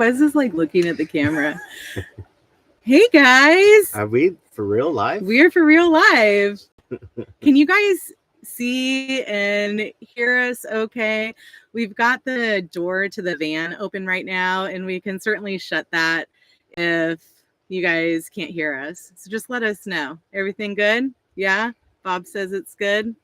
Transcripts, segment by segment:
Wes is like looking at the camera. Hey guys. Are we for real live? We're for real live. Can you guys see and hear us okay? We've got the door to the van open right now, and we can certainly shut that if you guys can't hear us. So just let us know. Everything good? Yeah? Bob says it's good.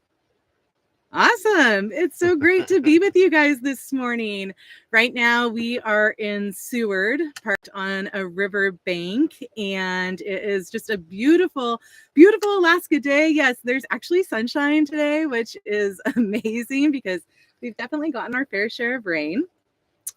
Awesome. It's so great to be with you guys this morning. Right now, we are in Seward, parked on a river bank, and it is just a beautiful, beautiful Alaska day. Yes, there's actually sunshine today, which is amazing because we've definitely gotten our fair share of rain,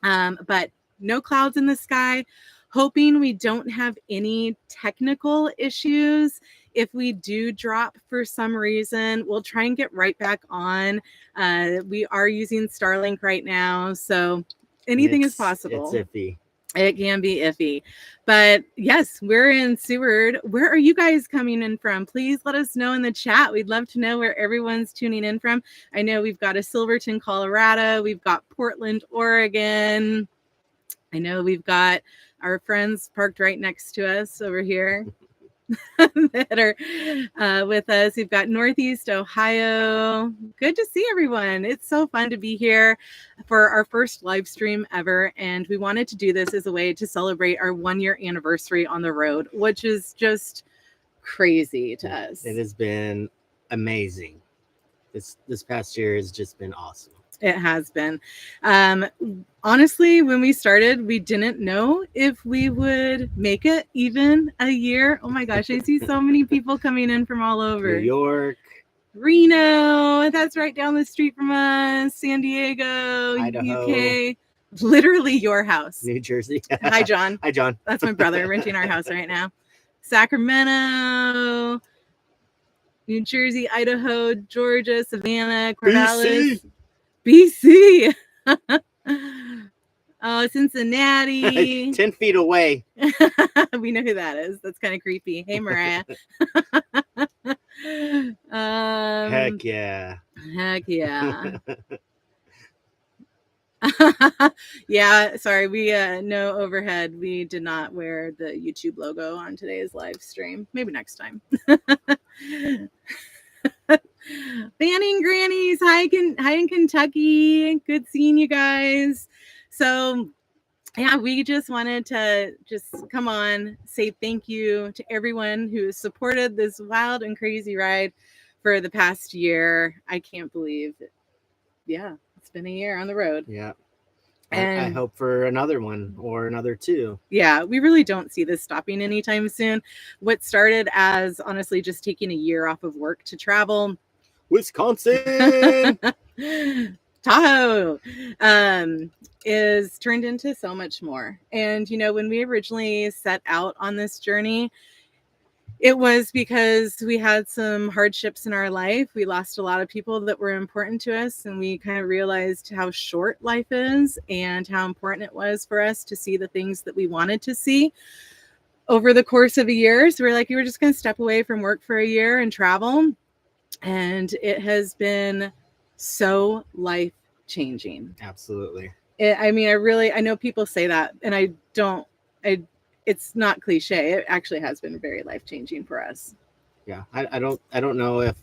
but no clouds in the sky. Hoping we don't have any technical issues. If we do drop for some reason, we'll try and get right back on. We are using Starlink right now, so anything is possible. It's iffy. It can be iffy. But yes, we're in Seward. Where are you guys coming in from? Please let us know in the chat. We'd love to know where everyone's tuning in from. I know we've got a Silverton, Colorado. We've got Portland, Oregon. I know we've got our friends parked right next to us over here that are with us. We've got Northeast Ohio. Good to see everyone. It's so fun to be here for our first live stream ever. And we wanted to do this as a way to celebrate our 1-year anniversary on the road, which is just crazy to us. It has been amazing. This past year has just been awesome. It has been. Honestly, when we started, we didn't know if we would make it even a year. Oh my gosh, I see so many people coming in from all over. New York. Reno, that's right down the street from us. San Diego, Idaho. UK. Literally your house. New Jersey. Hi, John. Hi, John. That's my brother renting our house right now. Sacramento, New Jersey, Idaho, Georgia, Savannah, Corvallis. BC. Oh, Cincinnati. 10 feet away. We know who that is. That's kind of creepy. Hey, Mariah. Heck yeah. Heck yeah. Yeah, sorry. We no overhead. We did not wear the YouTube logo on today's live stream. Maybe next time. Banning Grannies, hi in Kentucky. Good seeing you guys. So yeah, we just wanted to come on, say thank you to everyone who supported this wild and crazy ride for the past year. I can't believe it. Yeah, it's been a year on the road. Yeah. And I hope for another one or another two. Yeah, we really don't see this stopping anytime soon. What started as honestly just taking a year off of work to travel. Wisconsin. Tahoe is turned into so much more. And, you know, when we originally set out on this journey, it was because we had some hardships in our life. We lost a lot of people that were important to us, and we kind of realized how short life is and how important it was for us to see the things that we wanted to see over the course of a year. So we're like, we were just going to step away from work for a year and travel. And it has been so life-changing. Absolutely. I know people say that, and it's not cliche. It actually has been very life-changing for us. Yeah, I don't know if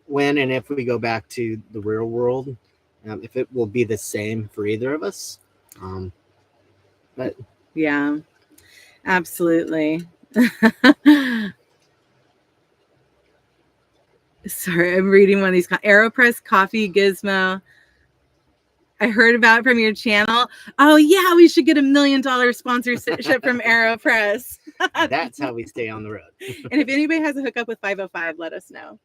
when and if we go back to the real world, if it will be the same for either of us. But yeah, absolutely. Sorry, I'm reading one of these. AeroPress Coffee Gizmo. I heard about it from your channel. Oh, yeah, we should get $1 million sponsorship from AeroPress. That's how we stay on the road. And if anybody has a hookup with 505, let us know.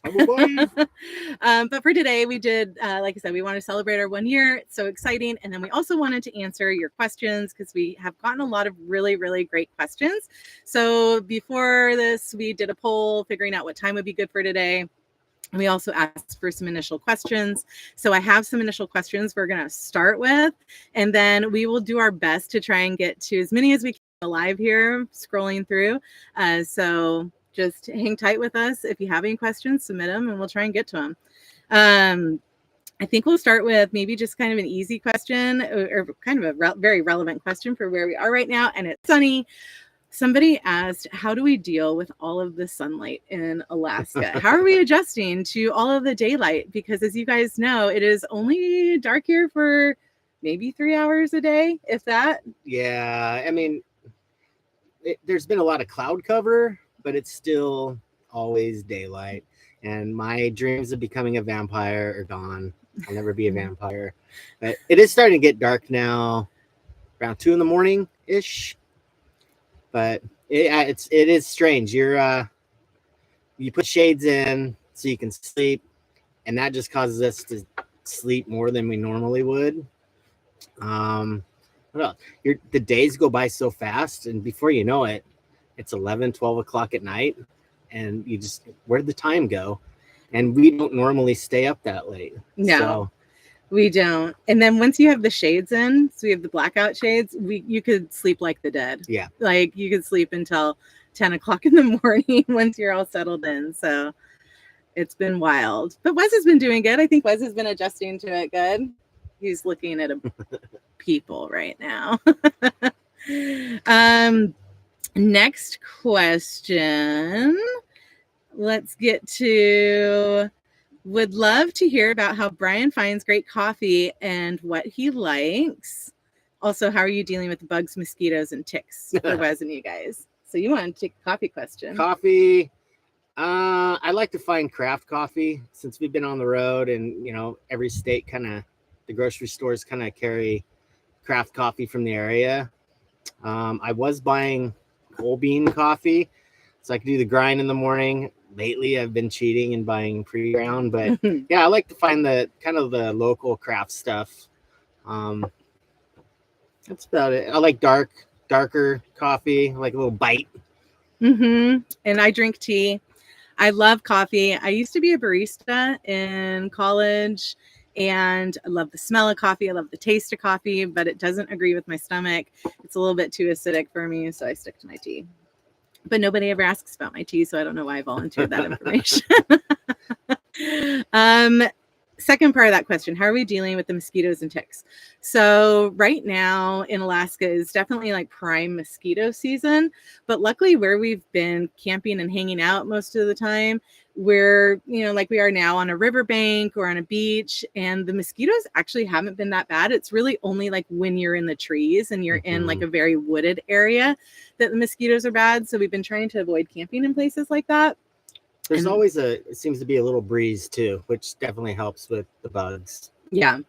But for today, we did, like I said, we want to celebrate our 1 year. It's so exciting. And then we also wanted to answer your questions because we have gotten a lot of really, really great questions. So before this, we did a poll figuring out what time would be good for today. We also asked for some initial questions. So I have some initial questions we're going to start with, and then we will do our best to try and get to as many as we can live here, scrolling through. So just hang tight with us. If you have any questions, submit them, and we'll try and get to them. I think we'll start with maybe just kind of an easy question or kind of a very relevant question for where we are right now. And it's sunny. Somebody asked, how do we deal with all of the sunlight in Alaska? How are we adjusting to all of the daylight? Because as you guys know, it is only dark here for maybe 3 hours a day, if that. Yeah, I mean, there's been a lot of cloud cover, but it's still always daylight. And my dreams of becoming a vampire are gone. I'll never be a vampire. But it is starting to get dark now, around 2 in the morning ish. But it is strange. You put shades in so you can sleep, and that just causes us to sleep more than we normally would. What else? The days go by so fast, and before you know it, it's 11, 12 o'clock at night, and you just, where'd the time go? And we don't normally stay up that late. No. So, we don't. And then once you have the shades in, so we have the blackout shades, you could sleep like the dead. Yeah. Like you could sleep until 10 o'clock in the morning once you're all settled in. So it's been wild. But Wes has been doing good. I think Wes has been adjusting to it good. He's looking at people right now. Next question. Let's get to... Would love to hear about how Brian finds great coffee and what he likes. Also, how are you dealing with bugs, mosquitoes, and ticks for Wes and you guys? So you want to take a coffee question. Coffee. I like to find craft coffee since we've been on the road, and, every state the grocery stores kind of carry craft coffee from the area. I was buying whole bean coffee so I could do the grind in the morning. Lately, I've been cheating and buying pre-ground, but yeah, I like to find the local craft stuff. That's about it. I like darker coffee, like a little bite. And I drink tea. I love coffee. I used to be a barista in college, and I love the smell of coffee. I love the taste of coffee, but it doesn't agree with my stomach. It's a little bit too acidic for me, so I stick to my tea. But nobody ever asks about my tea, so I don't know why I volunteered that information. Second part of that question, how are we dealing with the mosquitoes and ticks? So right now in Alaska is definitely like prime mosquito season, but luckily where we've been camping and hanging out most of the time, we're, like we are now on a riverbank or on a beach, and the mosquitoes actually haven't been that bad. It's really only like when you're in the trees and you're in like a very wooded area that the mosquitoes are bad. So we've been trying to avoid camping in places like that. There's always it seems to be a little breeze too, which definitely helps with the bugs. Yeah.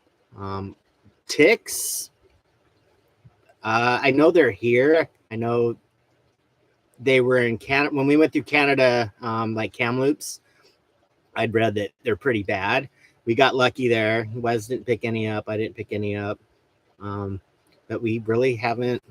Ticks. I know they're here. I know they were in Canada when we went through Canada, like Kamloops. I'd read that they're pretty bad. We got lucky there. Wes didn't pick any up. I didn't pick any up. But we really haven't.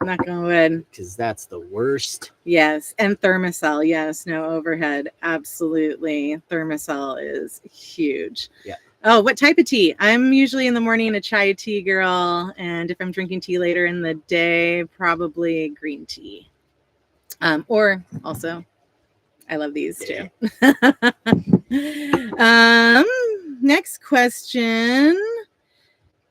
Knock on wood. Because that's the worst. Yes. And Thermacell. Yes. No overhead. Absolutely. Thermacell is huge. Yeah. Oh, what type of tea? I'm usually in the morning a chai tea girl. And if I'm drinking tea later in the day, probably green tea. Or also, I love these too. Next question.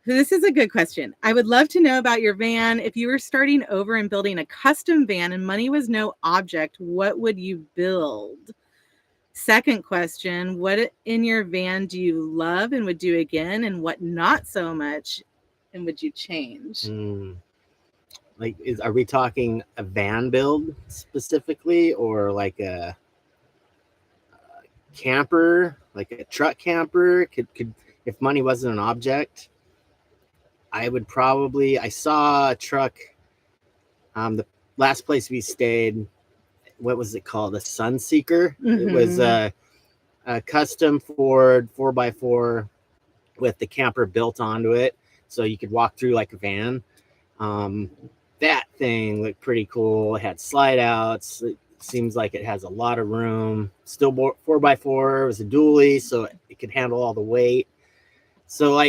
This is a good question. I would love to know about your van. If you were starting over and building a custom van and money was no object, what would you build? Second question, what in your van do you love and would do again, and what not so much and would you change? Like, are we talking a van build specifically, or like a camper, like a truck camper? Could if money wasn't an object, I would probably. I saw a truck. The last place we stayed, what was it called? A Sunseeker. It was a custom Ford 4x4 with the camper built onto it, so you could walk through like a van. That thing looked pretty cool. It had slide outs. It seems like it has a lot of room. Still 4x4. It was a dually, so it could handle all the weight. So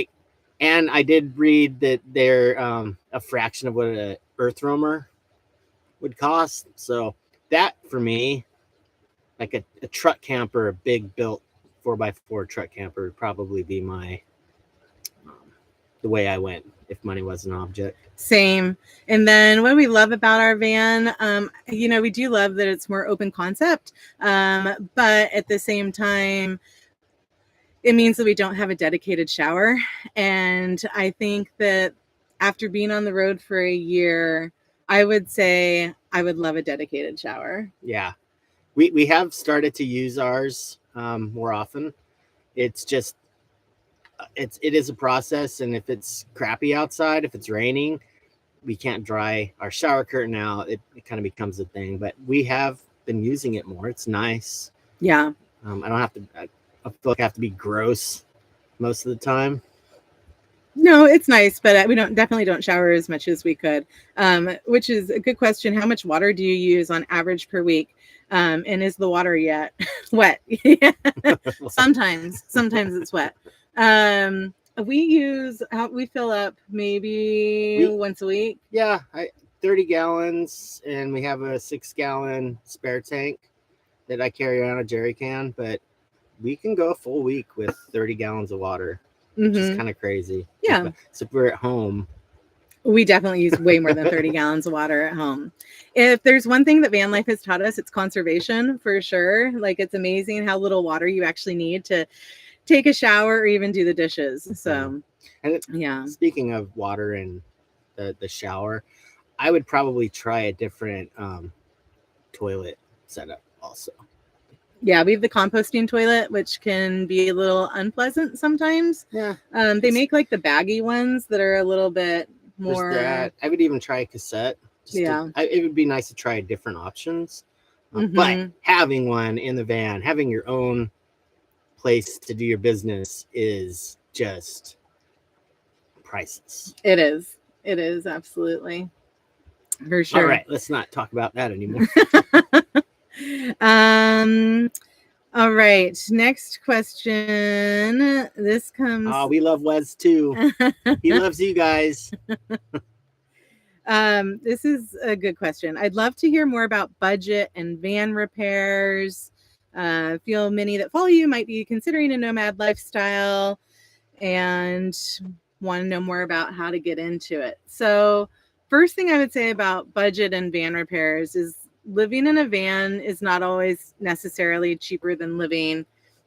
and I did read that they're a fraction of what an earth roamer would cost. So that for me, like a truck camper, a big built 4x4 truck camper would probably be my the way I went if money was an object. Same. And then what we love about our van, we do love that it's more open concept, but at the same time, it means that we don't have a dedicated shower. And I think that after being on the road for a year, I would say I would love a dedicated shower. Yeah. We have started to use ours more often. It's just, it is a process. And if it's crappy outside, if it's raining, we can't dry our shower curtain out. It kind of becomes a thing, but we have been using it more. It's nice. Yeah. I don't have to, I feel like I have to be gross most of the time. No, it's nice, but we definitely don't shower as much as we could, which is a good question. How much water do you use on average per week? And is the water yet wet? Sometimes it's wet. We fill up maybe once a week. Yeah, 30 gallons, and we have a 6-gallon spare tank that I carry around, a jerry can, but we can go a full week with 30 gallons of water, which is kind of crazy. Yeah. So if we're at home, we definitely use way more than 30 gallons of water at home. If there's one thing that Vanlife has taught us, it's conservation for sure. Like, it's amazing how little water you actually need to take a shower or even do the dishes. So, and speaking of water and the shower, I would probably try a different toilet setup also. Yeah, we have the composting toilet, which can be a little unpleasant sometimes. Yeah. They make like the baggy ones that are a little bit more. That. I would even try a cassette. It would be nice to try different options. But having one in the van, having your own place to do your business is just priceless. It is absolutely, for sure. All right, let's not talk about that anymore. All right, next question. This comes. Oh, we love Wes too. He loves you guys. This is a good question. I'd love to hear more about budget and van repairs. Feel many that follow you might be considering a nomad lifestyle and want to know more about how to get into it. So first thing I would say about budget and van repairs is living in a van is not always necessarily cheaper than living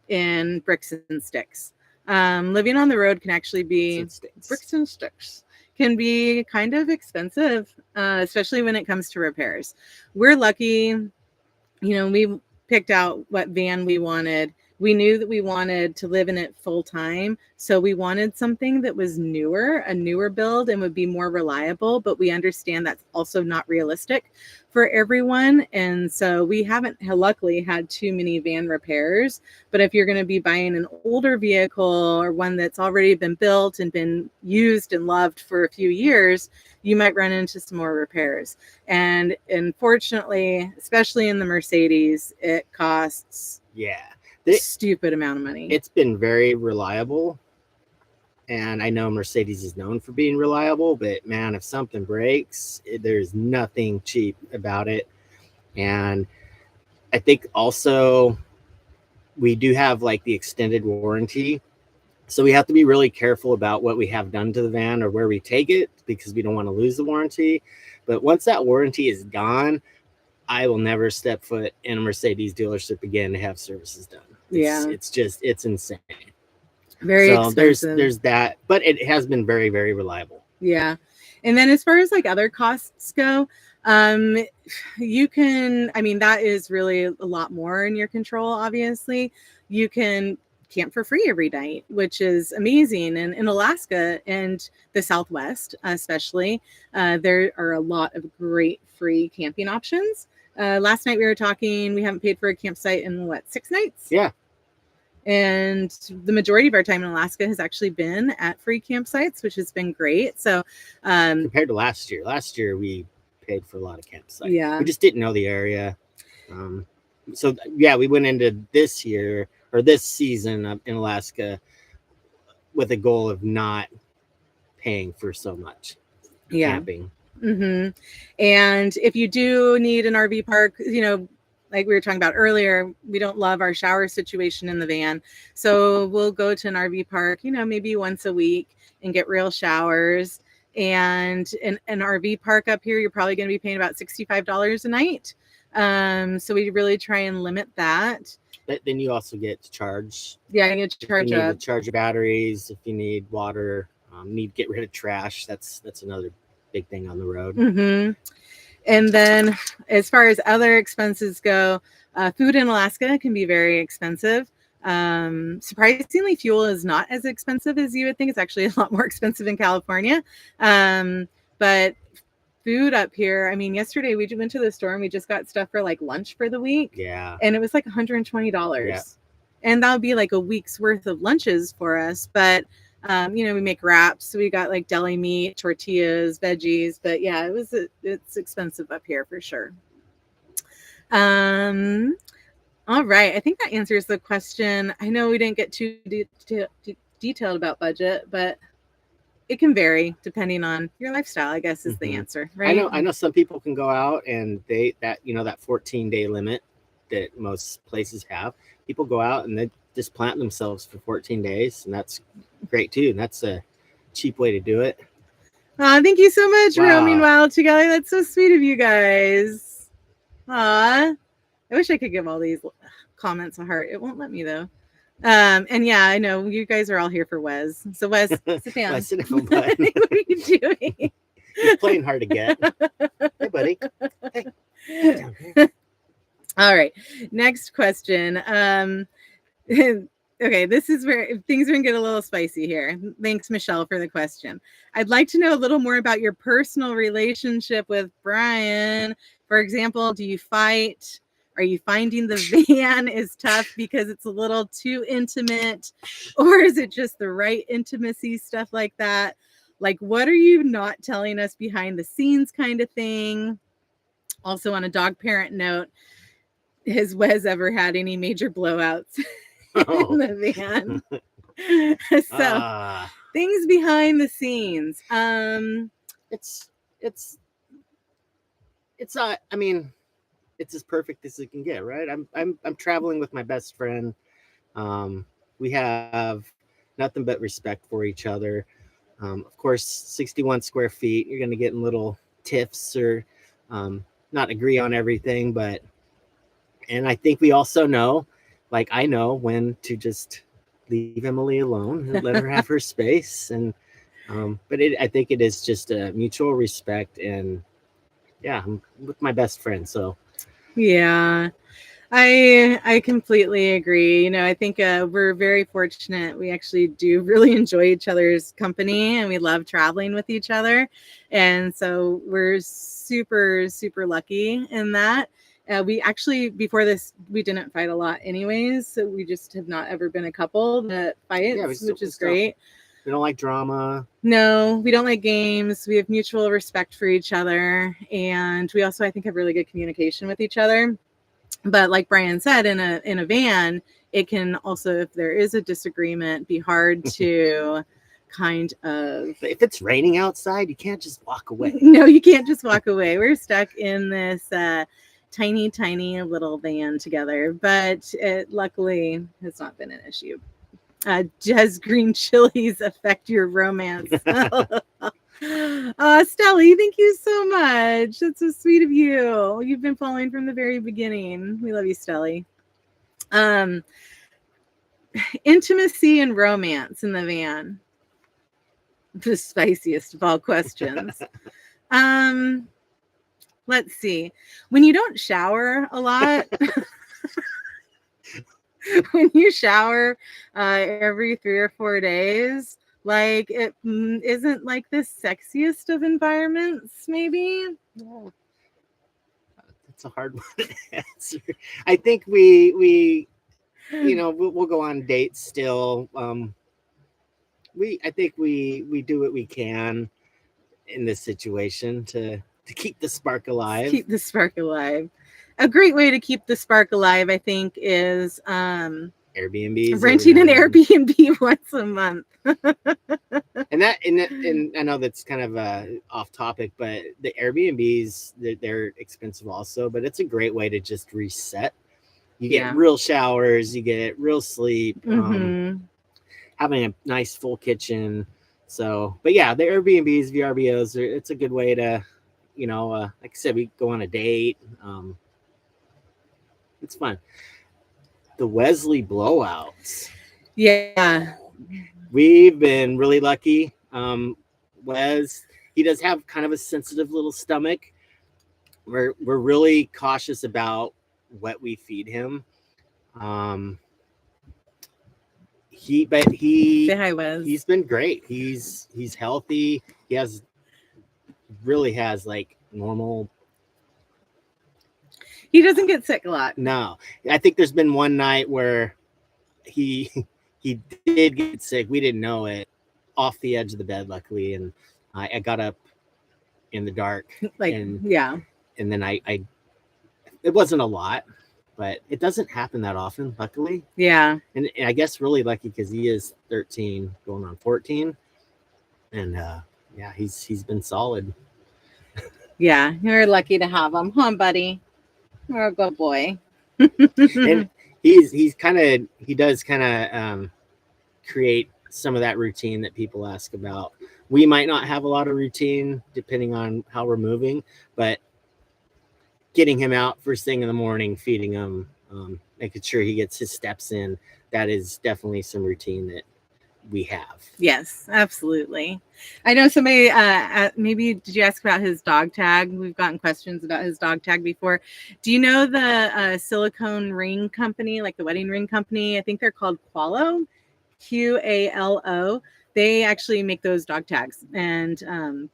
in bricks and sticks. Living on the road can actually be bricks and sticks can be kind of expensive, especially when it comes to repairs. We're lucky, we picked out what van we wanted. We knew that we wanted to live in it full time. So we wanted something that was a newer build and would be more reliable, but we understand that's also not realistic for everyone. And so we haven't luckily had too many van repairs, but if you're going to be buying an older vehicle or one that's already been built and been used and loved for a few years, you might run into some more repairs. And unfortunately, especially in the Mercedes, it costs stupid amount of money. It's been very reliable, and I know Mercedes is known for being reliable, but man, if something breaks, there's nothing cheap about it. And I think also we do have like the extended warranty, so we have to be really careful about what we have done to the van or where we take it, because we don't want to lose the warranty. But once that warranty is gone, I will never step foot in a Mercedes dealership again to have services done. It's insane. Very expensive. There's that, but it has been very, very reliable. Yeah. And then as far as like other costs go, you can, that is really a lot more in your control. Obviously, you can camp for free every night, which is amazing. And in Alaska and the Southwest, especially, there are a lot of great free camping options. Last night we were talking, we haven't paid for a campsite in 6 nights? Yeah. And the majority of our time in Alaska has actually been at free campsites, which has been great. So compared to last year we paid for a lot of campsites. Yeah. We just didn't know the area. We went into this year or this season in Alaska with a goal of not paying for so much camping. Mm-hmm. And if you do need an RV park, like we were talking about earlier, we don't love our shower situation in the van. So we'll go to an RV park, maybe once a week and get real showers. And in an RV park up here, you're probably going to be paying about $65 a night. So we really try and limit that. But then you also get to charge. Yeah, you get to charge you need up. to charge your batteries. If you need water, need to get rid of trash. That's another big thing on the road. Mm-hmm. And then as far as other expenses go, food in Alaska can be very expensive. Surprisingly, fuel is not as expensive as you would think. It's actually a lot more expensive in California. But food up here, I mean, yesterday we went to the store and we just got stuff for like lunch for the week. Yeah. And it was like $120. Yeah. And that would be like a week's worth of lunches for us. But we make wraps. So we got like deli meat, tortillas, veggies. But yeah, it's expensive up here for sure. All right. I think that answers the question. I know we didn't get too detailed about budget, but it can vary depending on your lifestyle, I guess, is the answer, right? I know some people can go out and that 14-day limit that most places have. People go out and they just plant themselves for 14 days, and that's great too. And that's a cheap way to do it. Thank you so much, Wow. Roaming Wild together. That's so sweet of you guys. I wish I could give all these comments a heart. It won't let me though. And yeah, I know you guys are all here for Wes. So Wes, sit down. Wes, sit down, bud. What are you doing? You're playing hard to get. Hey, buddy. Hey, sit down here. All right. Next question. Okay, this is where things are going to get a little spicy here. Thanks, Michelle, for the question. I'd like to know a little more about your personal relationship with Brian. For example, do you fight? Are you finding the van is tough because it's a little too intimate? Or is it just the right intimacy, stuff like that? Like, what are you not telling us behind the scenes kind of thing? Also, on a dog parent note, has Wes ever had any major blowouts in the van? So things behind the scenes. It's as perfect as it can get, right? I'm traveling with my best friend. We have nothing but respect for each other. Of course, 61 square feet, you're going to get in little tiffs or not agree on everything, and I think we also know, like I know when to just leave Emily alone and let her have her space. And but I think it is just a mutual respect, and yeah, I'm with my best friend, so yeah. I completely agree. I think we're very fortunate. We actually do really enjoy each other's company, and we love traveling with each other. And so we're super, super lucky in that. We actually, before this, we didn't fight a lot anyways. So we just have not ever been a couple that fights, which is great. We don't like drama. No, we don't like games. We have mutual respect for each other. And we also, I think, have really good communication with each other. But like Brian said, in a van, it can also, if there is a disagreement, be hard to kind of... If it's raining outside, you can't just walk away. No, you can't just walk away. We're stuck in this tiny, tiny little van together. But it luckily has not been an issue. Does green chilies affect your romance? Stelly, thank you so much. That's so sweet of you. You've been following from the very beginning. We love you, Stelly. Intimacy and romance in the van. The spiciest of all questions. Let's see. When you don't shower a lot, when you shower every 3 or 4 days, like it isn't like the sexiest of environments, maybe. Yeah. That's a hard one to answer. I think we we'll go on dates still. I think we do what we can in this situation to keep the spark alive. Keep the spark alive. A great way to keep the spark alive, I think, is Airbnbs. Renting an Airbnb once a month. and I know that's kind of off topic, but the Airbnbs, they're expensive also, but it's a great way to just reset. You get real showers, you get real sleep, having a nice full kitchen. So, but yeah, the Airbnbs, VRBOs, it's a good way to, like I said, we go on a date. It's fun. The Wesley blowouts. Yeah. We've been really lucky. Wes, he does have kind of a sensitive little stomach. We're really cautious about what we feed him. Say hi, Wes. He's been great. He's healthy. He really has like normal. He doesn't get sick a lot. No, I think there's been one night where he did get sick. We didn't know it, off the edge of the bed, luckily, and I got up in the dark. And then I it wasn't a lot, but it doesn't happen that often, luckily. Yeah. And I guess really lucky because he is 13 going on 14. And he's been solid. Yeah, you're lucky to have him, huh, buddy? You're a good boy. And he does kind of create some of that routine that people ask about. We might not have a lot of routine depending on how we're moving, but getting him out first thing in the morning, feeding him, making sure he gets his steps in, that is definitely some routine that we have. Yes, absolutely. I know somebody, maybe did you ask about his dog tag? We've gotten questions about his dog tag before. Do you know the silicone ring company, like the wedding ring company? I think they're called Qualo, Qalo. They actually make those dog tags, and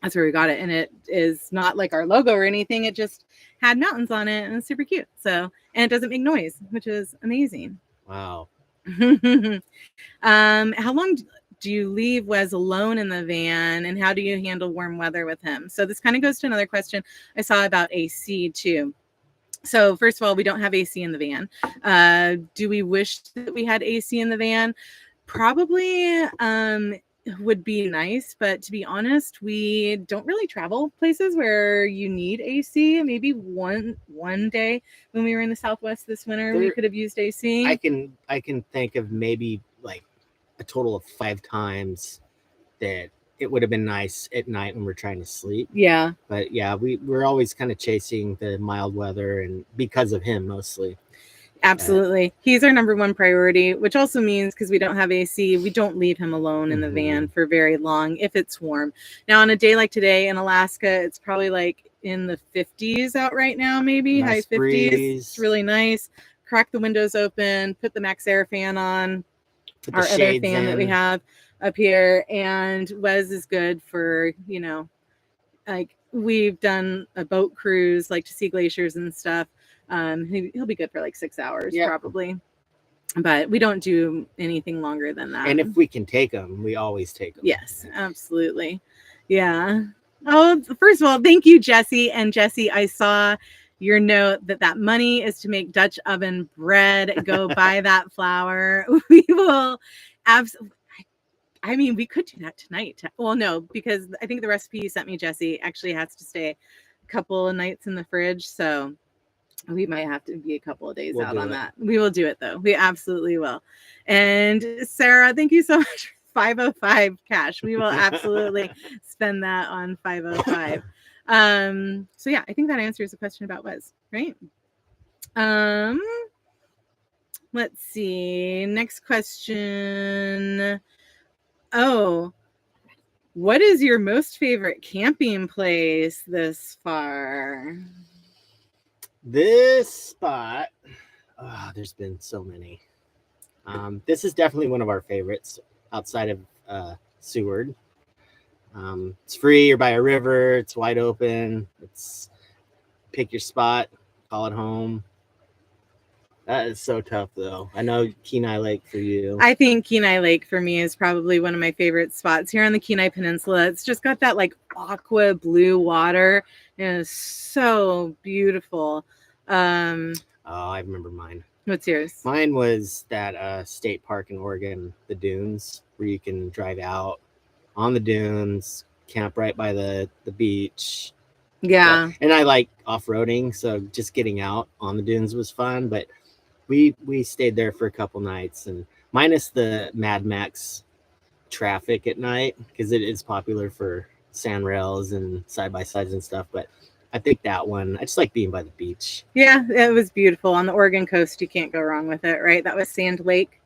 that's where we got it. And it is not like our logo or anything. It just had mountains on it, and it's super cute. So, and it doesn't make noise, which is amazing. Wow. How long do you leave Wes alone in the van, and how do you handle warm weather with him? So this kind of goes to another question I saw about AC too. So first of all, we don't have AC in the van. Do we wish that we had AC in the van? Probably would be nice, but to be honest, we don't really travel places where you need AC. Maybe one day when we were in the Southwest this winter, we could have used AC. I can think of maybe like a total of 5 times that it would have been nice at night when we're trying to sleep. Yeah. But yeah, we're always kind of chasing the mild weather, and because of him mostly. Absolutely. He's our number one priority, which also means because we don't have AC, we don't leave him alone in the van for very long if it's warm. Now, on a day like today in Alaska, it's probably like in the 50s out right now, maybe nice high 50s. Breeze. It's really nice. Crack the windows open, put the Max Air fan on, our other fan that we have up here. And Wes is good for, like we've done a boat cruise, like to see glaciers and stuff. He'll be good for like 6 hours probably, but we don't do anything longer than that. And if we can take them, we always take them. Yes, absolutely. Yeah. Oh, first of all, thank you, Jesse. And Jesse, I saw your note that money is to make Dutch oven bread. Go buy that flour. We will absolutely. I mean, we could do that tonight. Well, no, because I think the recipe you sent me, Jesse, actually has to stay a couple of nights in the fridge. So we might have to be a couple of days out on that. We will do it, though. We absolutely will. And Sarah, thank you so much for 505 cash. We will absolutely spend that on 505. So yeah, I think that answers the question about Wes, right? Let's see. Next question. Oh, what is your most favorite camping place this far? This spot, there's been so many. This is definitely one of our favorites outside of Seward. It's free. You're by a river. It's wide open. It's pick your spot, call it home. That is so tough, though. I know Kenai Lake for you. I think Kenai Lake for me is probably one of my favorite spots here on the Kenai Peninsula. It's just got that like aqua blue water, and it's so beautiful. I remember mine. What's yours? Mine was that state park in Oregon, the dunes, where you can drive out on the dunes, camp right by the beach. Yeah. And I like off-roading, so just getting out on the dunes was fun. But we stayed there for a couple nights, and minus the Mad Max traffic at night, because it is popular for sand rails and side-by-sides and stuff. But I think that one, I just like being by the beach. Yeah, it was beautiful. On the Oregon coast, you can't go wrong with it, right? That was Sand Lake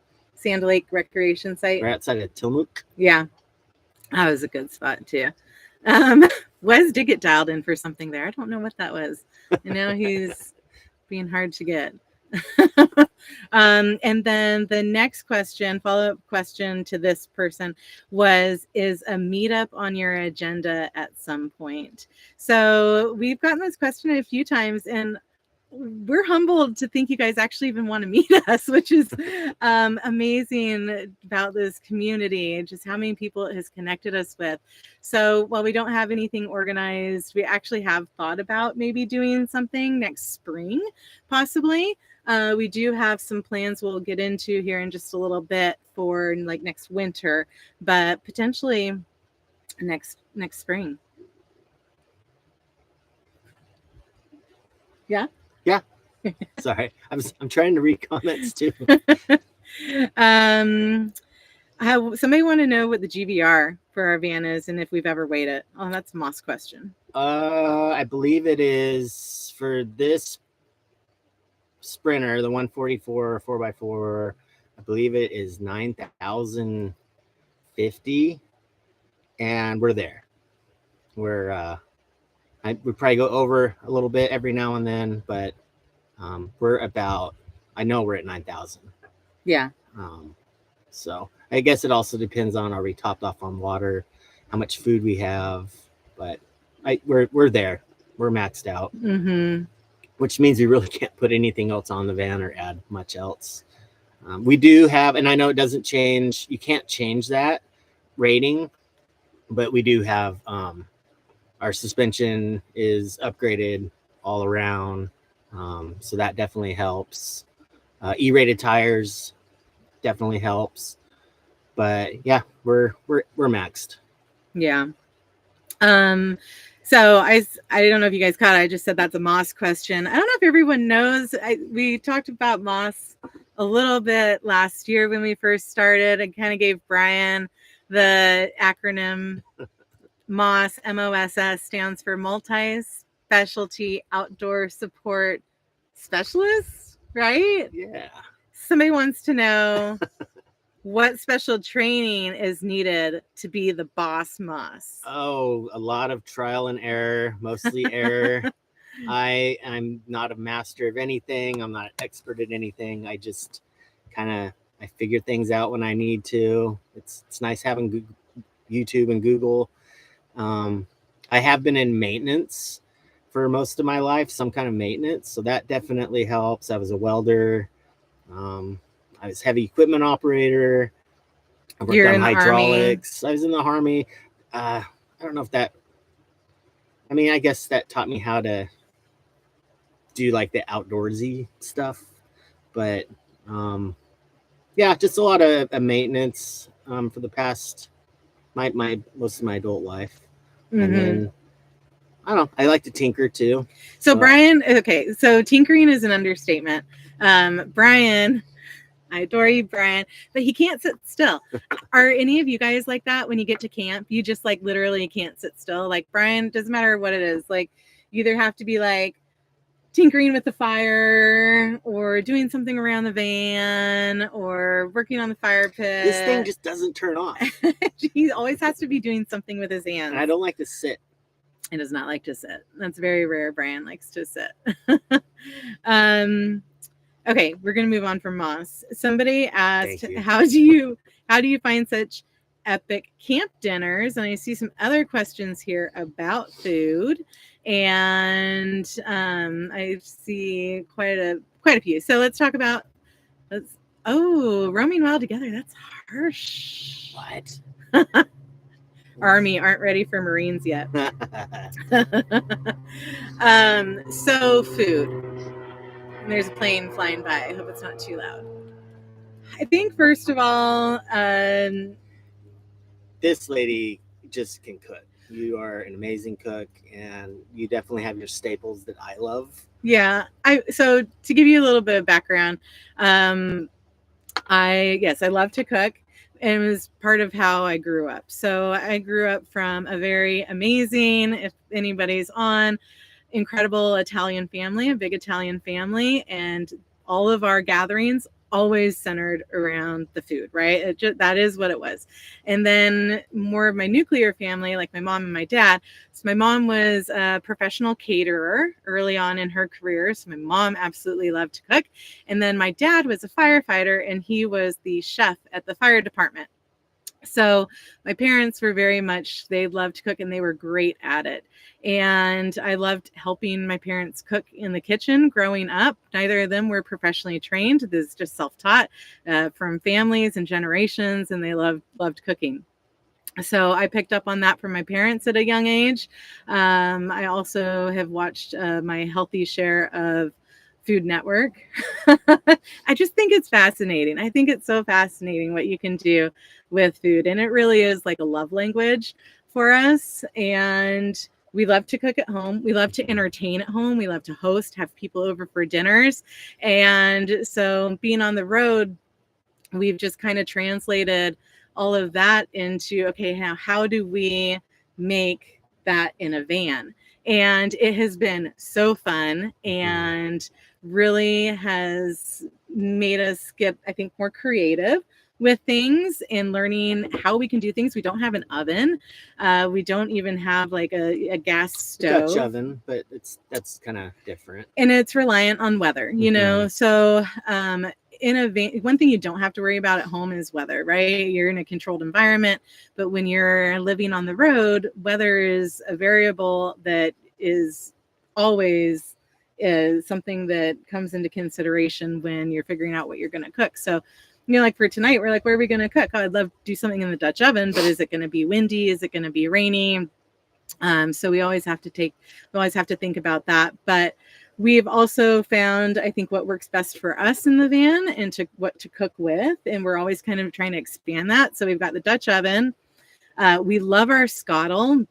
Recreation Site. Right outside of Tillamook. Yeah, that was a good spot too. Wes did get dialed in for something there. I don't know what that was. You know, he's being hard to get. And then the next question, follow-up question to this person was, is a meetup on your agenda at some point? So we've gotten this question a few times, and we're humbled to think you guys actually even want to meet us, which is amazing about this community, just how many people it has connected us with. So while we don't have anything organized, we actually have thought about maybe doing something next spring, possibly. We do have some plans we'll get into here in just a little bit for like next winter, but potentially next spring. Yeah. Yeah. Sorry, I'm trying to read comments too. Somebody want to know what the GVR for our van is and if we've ever weighed it. Oh, that's a Moss question. I believe it is for this Sprinter, the 144 4x4. I believe it is 9,050, and we're there. We're we probably go over a little bit every now and then, but we're about, I know we're at 9,000. Yeah. So I guess it also depends on, are we topped off on water, how much food we have, but we're there. We're maxed out, which means we really can't put anything else on the van or add much else. We do have, and I know it doesn't change, you can't change that rating, but we do have, our suspension is upgraded all around. So that definitely helps. E-rated tires definitely helps. But yeah, we're maxed. Yeah. So I don't know if you guys caught it. I just said that's a Moss question. I don't know if everyone knows. We talked about Moss a little bit last year when we first started. I kind of gave Brian the acronym MOSS. MOSS stands for Multi-Specialty Outdoor Support Specialist, right? Yeah. Somebody wants to know what special training is needed to be the boss Moss? Oh, a lot of trial and error, mostly error. I'm not a master of anything. I'm not an expert at anything. I just I figure things out when I need to. It's nice having YouTube and Google. I have been in maintenance for most of my life, some kind of maintenance, so that definitely helps. I was a welder. I was heavy equipment operator. I worked on hydraulics. I was in the Army. I don't know if that, I mean, I guess that taught me how to do like the outdoorsy stuff, but yeah, just a lot of maintenance for the past my most of my adult life. And then I don't know, I like to tinker too. So Brian, okay, so tinkering is an understatement. Brian, I adore you, Brian, but he can't sit still. Are any of you guys like that when you get to camp? You just like literally can't sit still. Like Brian, doesn't matter what it is. Like you either have to be like tinkering with the fire or doing something around the van or working on the fire pit. This thing just doesn't turn off. He always has to be doing something with his hands. And I don't like to sit. He does not like to sit. That's very rare. Brian likes to sit. Okay, we're gonna move on from Moss. Somebody asked, how do you find such epic camp dinners? And I see some other questions here about food, and I see quite a few. So let's talk about roaming wild together. That's harsh. What? Army aren't ready for Marines yet. So food. And there's a plane flying by. I hope it's not too loud. I think, first of all, this lady just can cook. You are an amazing cook, and you definitely have your staples that I love. Yeah. So to give you a little bit of background, I love to cook, and it was part of how I grew up. So I grew up from a very amazing, if anybody's on, incredible Italian family, a big Italian family, and all of our gatherings always centered around the food, right? That is what it was. And then more of my nuclear family, like my mom and my dad. So my mom was a professional caterer early on in her career. So my mom absolutely loved to cook. And then my dad was a firefighter, and he was the chef at the fire department. So my parents were they loved to cook, and they were great at it. And I loved helping my parents cook in the kitchen growing up. Neither of them were professionally trained. This is just self-taught from families and generations, and they loved cooking. So I picked up on that from my parents at a young age. I also have watched my healthy share of Food Network. I just think it's fascinating. I think it's so fascinating what you can do with food. And it really is like a love language for us. And we love to cook at home. We love to entertain at home. We love to host, have people over for dinners. And so being on the road, we've just kind of translated all of that into, okay, how do we make that in a van? And it has been so fun, and really has made us get, I think, more creative with things and learning how we can do things. We don't have an oven. We don't even have like a gas stove. Dutch oven, but that's kind of different. And it's reliant on weather, you know? So in a van, one thing you don't have to worry about at home is weather, right? You're in a controlled environment, but when you're living on the road, weather is a variable that is always something that comes into consideration when you're figuring out what you're going to cook. So, you know, like for tonight, we're like, where are we going to cook? Oh, I'd love to do something in the Dutch oven, but is it going to be windy? Is it going to be rainy? So we always have to think about that. But we've also found, I think, what works best for us in the van and what to cook with. And we're always kind of trying to expand that. So we've got the Dutch oven. We love our scuttle.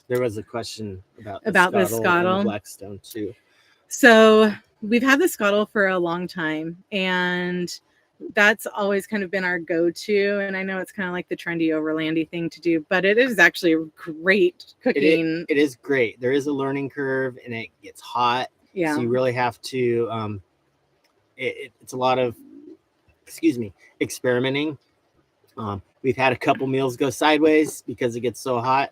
There was a question about the scuttle and Blackstone too. So we've had the scuttle for a long time, and that's always kind of been our go-to. And I know it's kind of like the trendy overlandy thing to do, but it is actually great cooking. It is great. There is a learning curve, and it gets hot. Yeah. So you really have to, it's a lot of, experimenting. We've had a couple meals go sideways because it gets so hot.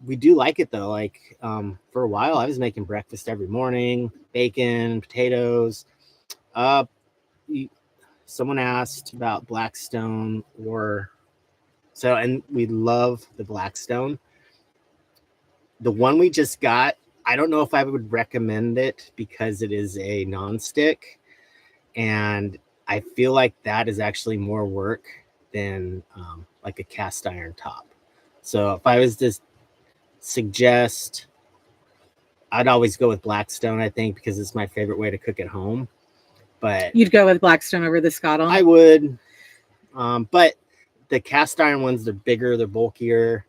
We do like it though. Like for a while, I was making breakfast every morning, bacon, potatoes. Someone asked about Blackstone and we love the Blackstone. The one we just got, I don't know if I would recommend it because it is a nonstick, and I feel like that is actually more work than like a cast iron top. So if I was to suggest, I'd always go with Blackstone, I think, because it's my favorite way to cook at home. But you'd go with Blackstone over the scuttle? I would. But the cast iron ones, they're bigger, they're bulkier.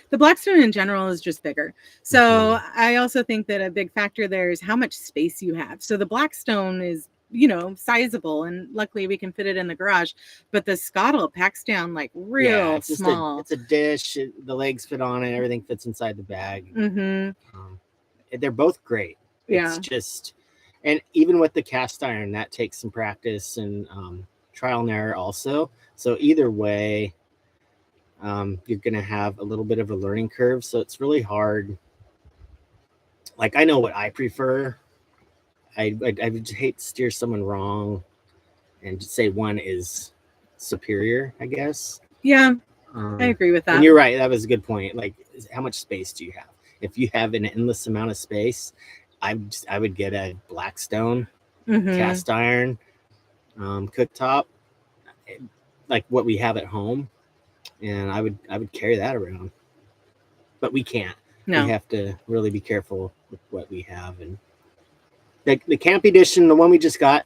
The Blackstone in general is just bigger. So I also think that a big factor there is how much space you have. So the Blackstone is, you know, sizable, and luckily we can fit it in the garage, but the scuttle packs down like real small. It's a dish. The legs fit on it. Everything fits inside the bag. They're both great. Yeah. It's just, and even with the cast iron, that takes some practice and trial and error also. So either way, you're going to have a little bit of a learning curve. So it's really hard. Like, I know what I prefer. I would hate to steer someone wrong and just say one is superior, I guess. Yeah, I agree with that. And you're right. That was a good point. Like, how much space do you have? If you have an endless amount of space, I would get a Blackstone cast iron cooktop, like what we have at home, and I would carry that around. But we can't. No. We have to really be careful with what we have, and the camp edition, the one we just got,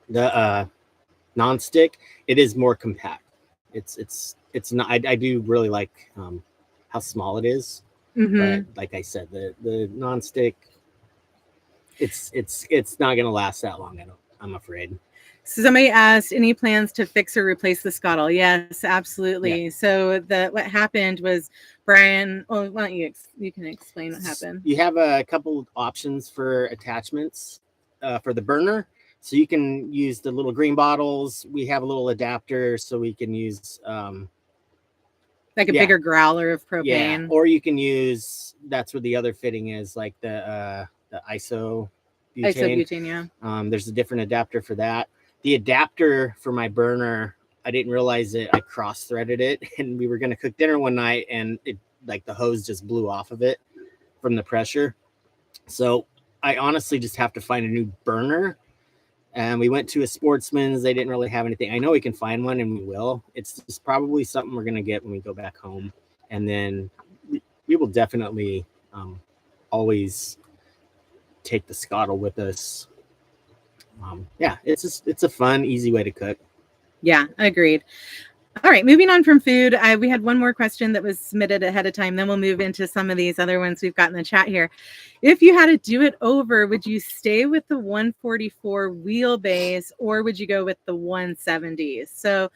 the non-stick, it is more compact. It's not. I do really like how small it is, but like I said, the non-stick, it's not gonna last that long. I'm afraid. So somebody asked, any plans to fix or replace the scuttle? Yes, absolutely. Yeah. So what happened was Brian. Oh, why don't you can explain what happened? You have a couple options for attachments for the burner. So you can use the little green bottles. We have a little adapter, so we can use like a bigger growler of propane. Yeah, or you can use, that's where the other fitting is, like the isobutane. Isobutane, yeah. There's a different adapter for that. The adapter for my burner, I didn't realize it. I cross-threaded it, and we were going to cook dinner one night, and it, like, the hose just blew off of it from the pressure. So I honestly just have to find a new burner. And we went to a Sportsman's. They didn't really have anything. I know we can find one, and we will. It's just probably something we're going to get when we go back home. And then we will definitely always take the scuttle with us. Yeah, it's a fun, easy way to cook. Yeah, agreed. All right, moving on from food, we had one more question that was submitted ahead of time. Then we'll move into some of these other ones we've got in the chat here. If you had to do it over, would you stay with the 144 wheelbase, or would you go with the 170s? So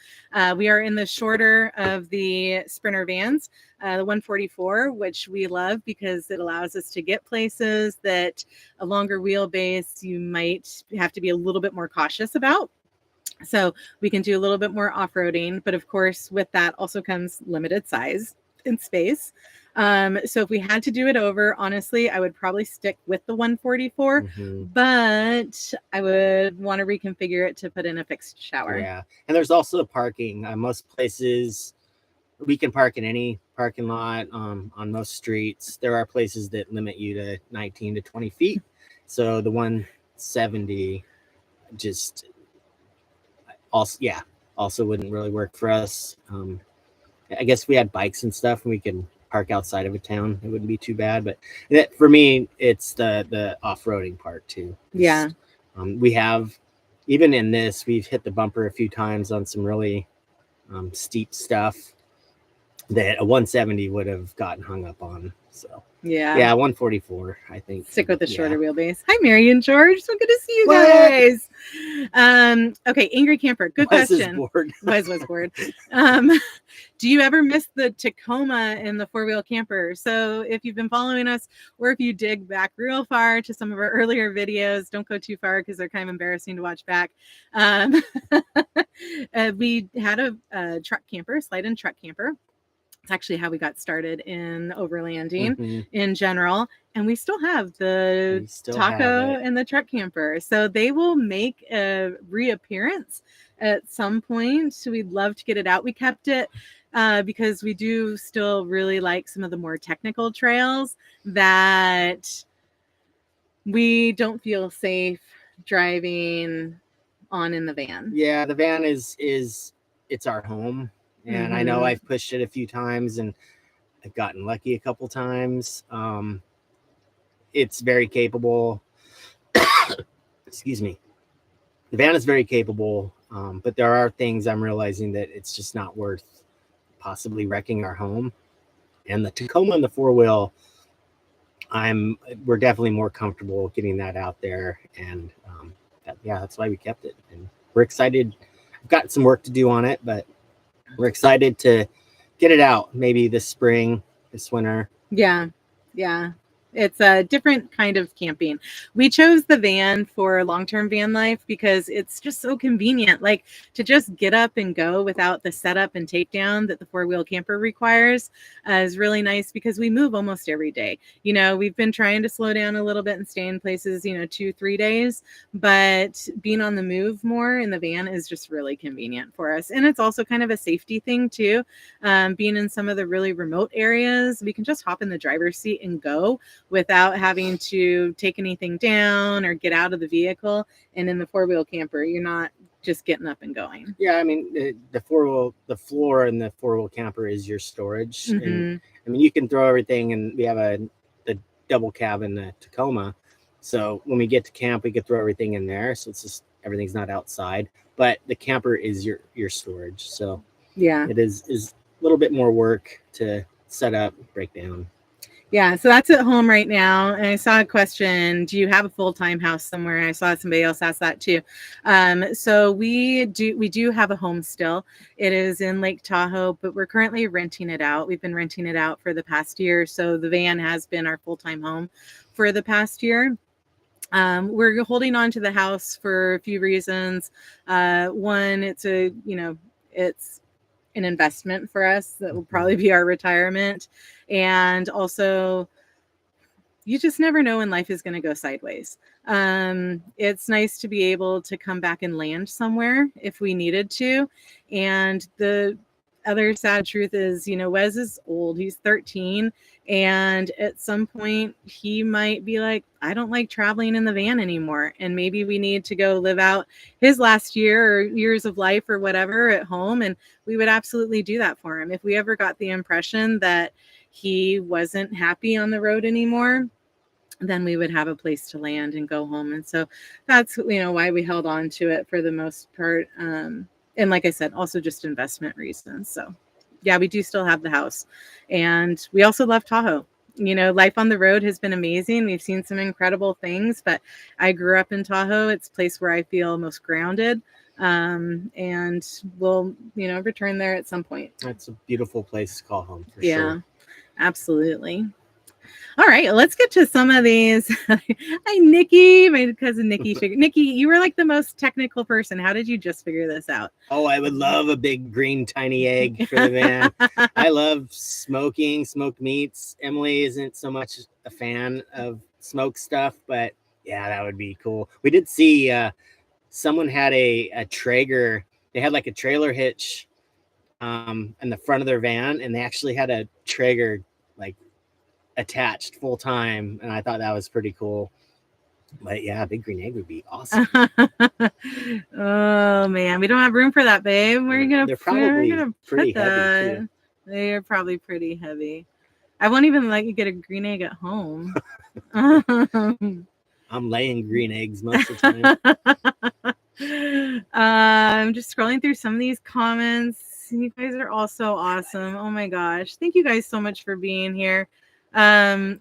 we are in the shorter of the Sprinter vans, the 144, which we love because it allows us to get places that a longer wheelbase you might have to be a little bit more cautious about. So we can do a little bit more off-roading, but of course, with that also comes limited size and space. So if we had to do it over, honestly, I would probably stick with the 144, but I would want to reconfigure it to put in a fixed shower. Yeah, and there's also parking. Most places we can park in any parking lot on most streets. There are places that limit you to 19 to 20 feet. So the 170 just also wouldn't really work for us. I guess we had bikes and stuff, and we can park outside of a town. It wouldn't be too bad, but for me, it's the off-roading part too. Yeah. We have, even in this, we've hit the bumper a few times on some really steep stuff that a 170 would have gotten hung up on. So yeah, 144, I think. Stick with the shorter wheelbase. Hi, Mary and George. So good to see you guys. Okay, Angry Camper. Good question. Wes was bored. Do you ever miss the Tacoma in the four-wheel camper? So if you've been following us, or if you dig back real far to some of our earlier videos, don't go too far because they're kind of embarrassing to watch back. We had a truck camper, slide-in truck camper. It's actually how we got started in overlanding in general. And we still have the Tahoe and the truck camper. So they will make a reappearance at some point. So we'd love to get it out. We kept it because we do still really like some of the more technical trails that we don't feel safe driving on in the van. Yeah, the van is it's our home. And I know I've pushed it a few times, and I've gotten lucky a couple times. It's very capable. Excuse me. The van is very capable, but there are things I'm realizing that it's just not worth possibly wrecking our home. And the Tacoma and the four-wheel, we're definitely more comfortable getting that out there. And that's why we kept it. And we're excited. I've got some work to do on it, but we're excited to get it out maybe this spring, this winter. Yeah. It's a different kind of camping. We chose the van for long-term van life because it's just so convenient. Like, to just get up and go without the setup and takedown that the four-wheel camper requires is really nice because we move almost every day. You know, we've been trying to slow down a little bit and stay in places, 2-3 days, but being on the move more in the van is just really convenient for us. And it's also kind of a safety thing too. Being in some of the really remote areas, we can just hop in the driver's seat and go without having to take anything down or get out of the vehicle. And in the four-wheel camper, you're not just getting up and going. Yeah, I mean, the floor in the four-wheel camper is your storage. And I mean, you can throw everything, and we have the double cab in the Tacoma. So when we get to camp, we could throw everything in there. So it's just everything's not outside, but the camper is your storage. So Yeah. it is a little bit more work to set up, break down. Yeah, so that's at home right now. And I saw a question, do you have a full-time house somewhere? And I saw somebody else ask that too. So we do have a home still. It is in Lake Tahoe, but we're currently renting it out. We've been renting it out for the past year. So the van has been our full-time home for the past year. We're holding on to the house for a few reasons. One, it's an investment for us that will probably be our retirement. And also, you just never know when life is going to go sideways. It's nice to be able to come back and land somewhere if we needed to. And the other sad truth is, Wes is old. He's 13. And at some point, he might be like, I don't like traveling in the van anymore. And maybe we need to go live out his last year or years of life or whatever at home. And we would absolutely do that for him. If we ever got the impression that he wasn't happy on the road anymore, then we would have a place to land and go home. And so that's, why we held on to it for the most part. And like I said, also just investment reasons. So yeah, we do still have the house, and we also love Tahoe. Life on the road has been amazing. We've seen some incredible things, but I grew up in Tahoe. It's a place where I feel most grounded. And we'll, return there at some point. That's a beautiful place to call home for sure. Yeah, absolutely. All right, let's get to some of these. Hi, Nikki, my cousin Nikki. Nikki, you were like the most technical person. How did you just figure this out? Oh, I would love a big green tiny egg for the van. I love smoking, smoked meats. Emily isn't so much a fan of smoked stuff, but yeah, that would be cool. We did see someone had a Traeger. They had like a trailer hitch in the front of their van, and they actually had a Traeger like attached full time, and I thought that was pretty cool. But yeah, big green egg would be awesome. Oh man, we don't have room for that, babe. They're probably pretty heavy too. They are probably pretty heavy. I won't even let you get a green egg at home. I'm laying green eggs most of the time. I'm just scrolling through some of these comments. You guys are all so awesome. Oh my gosh. Thank you guys so much for being here. When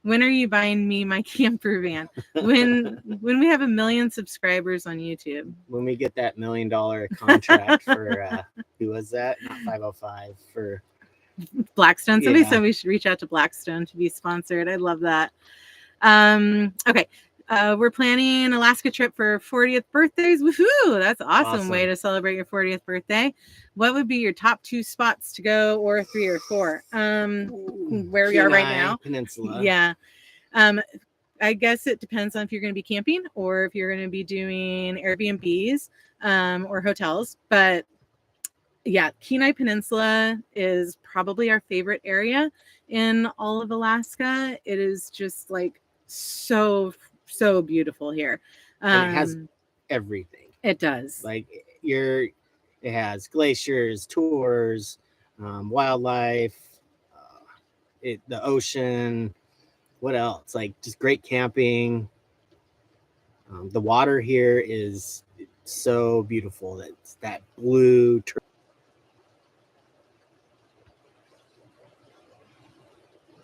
are you buying me my camper van? When we have 1 million subscribers on YouTube. When we get that $1 million contract for who was that? Not 505 for Blackstone. Somebody said we should reach out to Blackstone to be sponsored. I love that. Okay. We're planning Alaska trip for 40th birthdays. Woohoo! That's awesome way to celebrate your 40th birthday. What would be your top 2 spots to go, or 3 or 4? Where we are right now. Peninsula. Yeah. I guess it depends on if you're going to be camping or if you're going to be doing Airbnbs or hotels. But yeah, Kenai Peninsula is probably our favorite area in all of Alaska. It is just like so beautiful here. And it has everything. It does. Like it has glaciers, tours, wildlife, the ocean. What else? Like just great camping. The water here is so beautiful. It's that blue.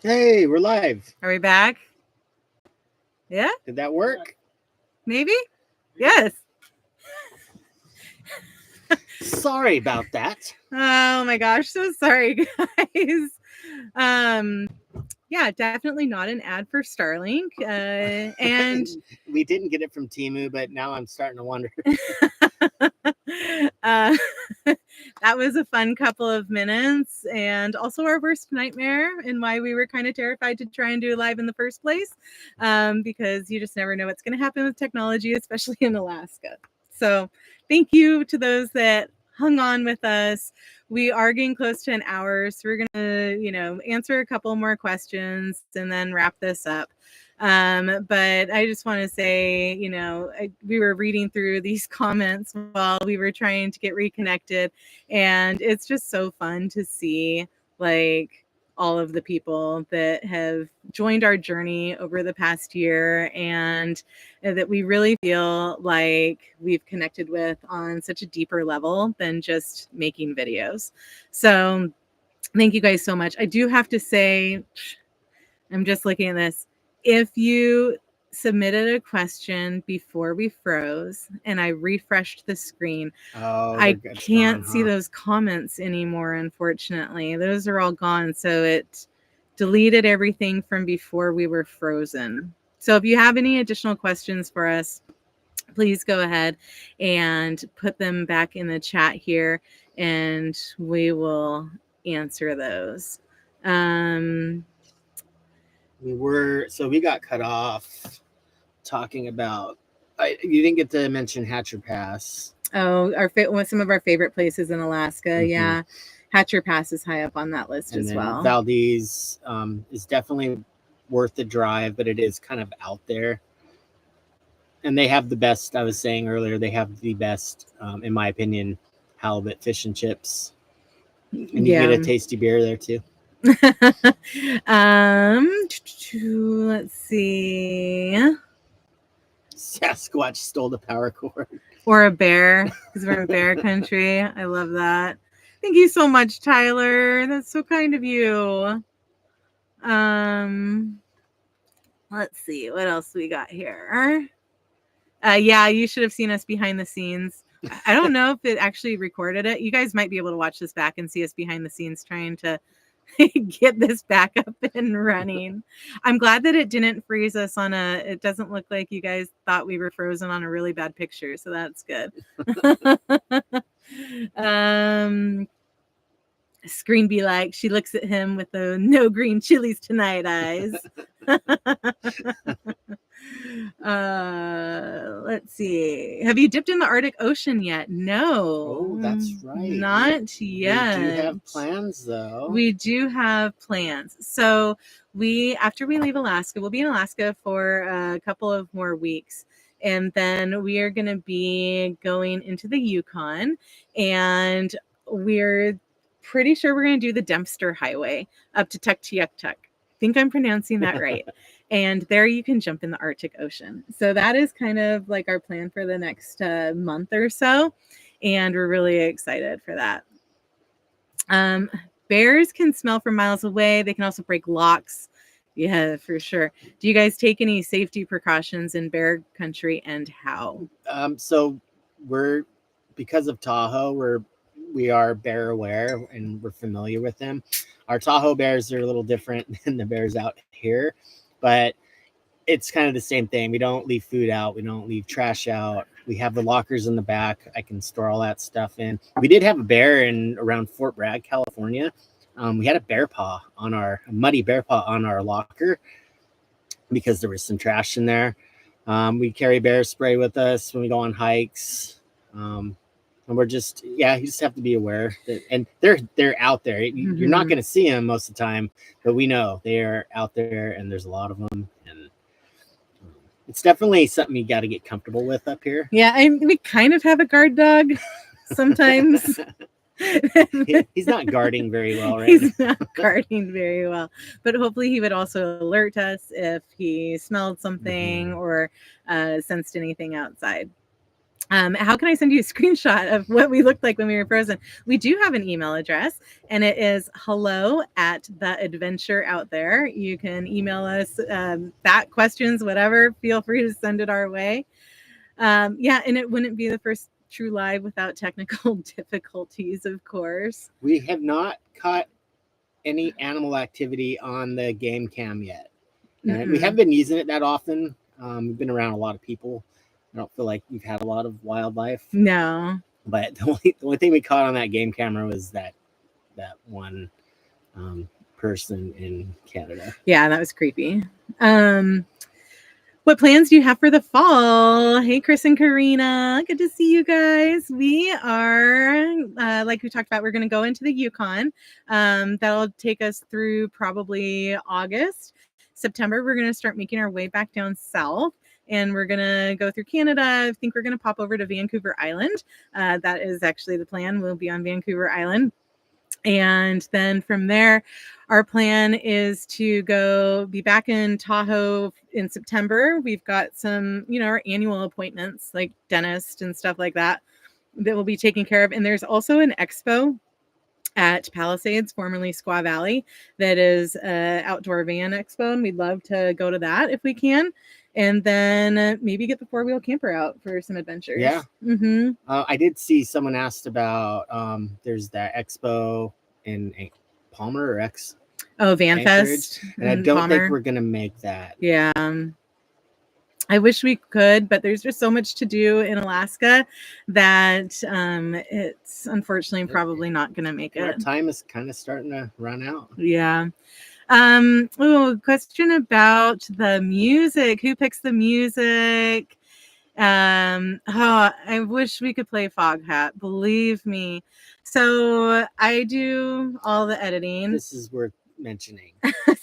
Hey, we're live. Are we back? Yeah. Did that work? Maybe. Yes. Sorry about that. Oh my gosh, so sorry, guys. Yeah, definitely not an ad for Starlink. And we didn't get it from Temu, but now I'm starting to wonder. That was a fun couple of minutes, and also our worst nightmare, and why we were kind of terrified to try and do live in the first place, because you just never know what's going to happen with technology, especially in Alaska. So thank you to those that hung on with us. We are getting close to an hour, so we're going to, answer a couple more questions and then wrap this up. But I just want to say, we were reading through these comments while we were trying to get reconnected, and it's just so fun to see, like, all of the people that have joined our journey over the past year, and that we really feel like we've connected with on such a deeper level than just making videos. So thank you guys so much. I do have to say, I'm just looking at this. If you submitted a question before we froze and I refreshed the screen, I can't see those comments anymore, unfortunately. Those are all gone. So it deleted everything from before we were frozen. So if you have any additional questions for us, please go ahead and put them back in the chat here and we will answer those. We got cut off talking about, you didn't get to mention Hatcher Pass. Oh, some of our favorite places in Alaska. Mm-hmm. Yeah. Hatcher Pass is high up on that list as well. Valdez is definitely worth the drive, but it is kind of out there. And they have the best, I was saying earlier, they have the best, in my opinion, halibut fish and chips. And you get a tasty beer there too. Let's see. Sasquatch stole the power cord. Or a bear, because we're in bear country. I love that. Thank you so much, Tyler. That's so kind of you. Let's see what else we got here. Yeah, you should have seen us behind the scenes. I don't know if it actually recorded it. You guys might be able to watch this back and see us behind the scenes trying to get this back up and running. I'm glad that it didn't freeze us it doesn't look like you guys thought we were frozen on a really bad picture. So that's good. Screen be like, she looks at him with the no green chilies tonight eyes. Let's see. Have you dipped in the Arctic Ocean yet? No. Oh, that's right. Not yet. We do have plans, though. We do have plans. So after we leave Alaska, we'll be in Alaska for a couple of more weeks. And then we are going to be going into the Yukon. And we're pretty sure we're going to do the Dempster Highway up to Tuktoyaktuk. I think I'm pronouncing that right. And there you can jump in the Arctic Ocean. So that is kind of like our plan for the next month or so. And we're really excited for that. Bears can smell from miles away. They can also break locks. Yeah, for sure. Do you guys take any safety precautions in bear country, and how? So because of Tahoe, we are bear aware and we're familiar with them. Our Tahoe bears are a little different than the bears out here, but it's kind of the same thing. We don't leave food out. We don't leave trash out. We have the lockers in the back. I can store all that stuff in. We did have a bear around Fort Bragg, California. We had a muddy bear paw on our locker because there was some trash in there. We carry bear spray with us when we go on hikes. And we're you just have to be aware and they're out there. You're not going to see them most of the time, but we know they are out there and there's a lot of them. And it's definitely something you got to get comfortable with up here. Yeah. We kind of have a guard dog sometimes. He's not guarding very well, right? He's not guarding very well, but hopefully he would also alert us if he smelled something or sensed anything outside. How can I send you a screenshot of what we looked like when we were frozen? We do have an email address, and it is hello@theadventureoutthere. You can email us questions, whatever. Feel free to send it our way. And it wouldn't be the first true live without technical difficulties, of course. We have not caught any animal activity on the game cam yet. We haven't been using it that often. We've been around a lot of people. I don't feel like we've had a lot of wildlife. No. But the only thing we caught on that game camera was that one person in Canada. Yeah, that was creepy. What plans do you have for the fall? Hey, Chris and Karina. Good to see you guys. We are, like we talked about, we're going to go into the Yukon. That'll take us through probably August. September, we're going to start making our way back down south. And we're going to go through Canada. I think we're going to pop over to Vancouver Island. That is actually the plan. We'll be on Vancouver Island. And then from there, our plan is to be back in Tahoe in September. We've got some, our annual appointments like dentist and stuff like that will be taken care of. And there's also an expo at Palisades, formerly Squaw Valley, that is an outdoor van expo, and we'd love to go to that if we can. And then maybe get the 4-wheel camper out for some adventures. Yeah. Mm-hmm. I did see someone asked about there's that expo in Palmer or Van Fest, and I don't Palmer. think we're gonna make that. Yeah. I wish we could, but there's just so much to do in Alaska that it's unfortunately probably not going to make it. Our time is kind of starting to run out. Yeah. Question about the music. Who picks the music? I wish we could play Fog Hat. Believe me. So I do all the editing. This is worth mentioning.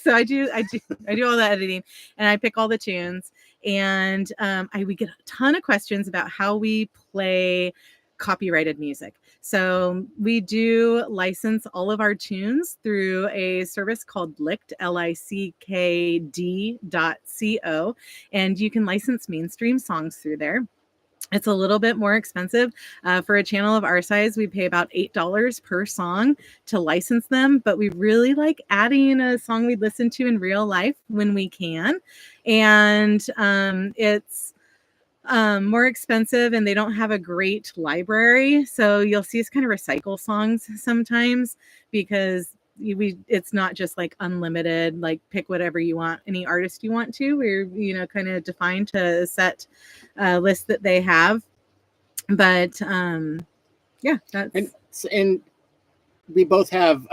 So I do all the editing, and I pick all the tunes. And we get a ton of questions about how we play copyrighted music. So we do license all of our tunes through a service called Lickd, lickd.co, and you can license mainstream songs through there. It's a little bit more expensive. For a channel of our size, we pay about $8 per song to license them, but we really like adding a song we'd listen to in real life when we can. And it's more expensive, and they don't have a great library. So you'll see us kind of recycle songs sometimes because it's not just like unlimited, like pick whatever you want, any artist you want to. We're kind of defined to a set list that they have. But yeah, that's and we both have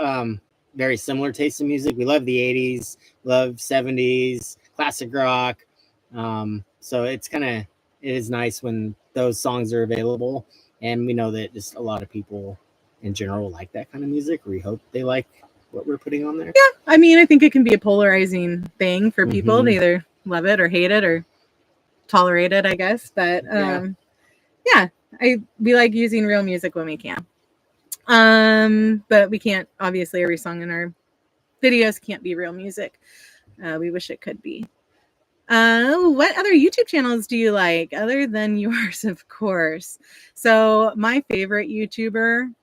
very similar tastes in music. We love the 80s, love 70s, classic rock. So it is nice when those songs are available, and we know that just a lot of people in general like that kind of music. We hope they like what we're putting on there. Yeah, I mean, I think it can be a polarizing thing for people. Mm-hmm. They either love it or hate it or tolerate it, I guess. But we like using real music when we can. But we can't, obviously, every song in our videos can't be real music. We wish it could be. What other YouTube channels do you like other than yours, of course? So my favorite YouTuber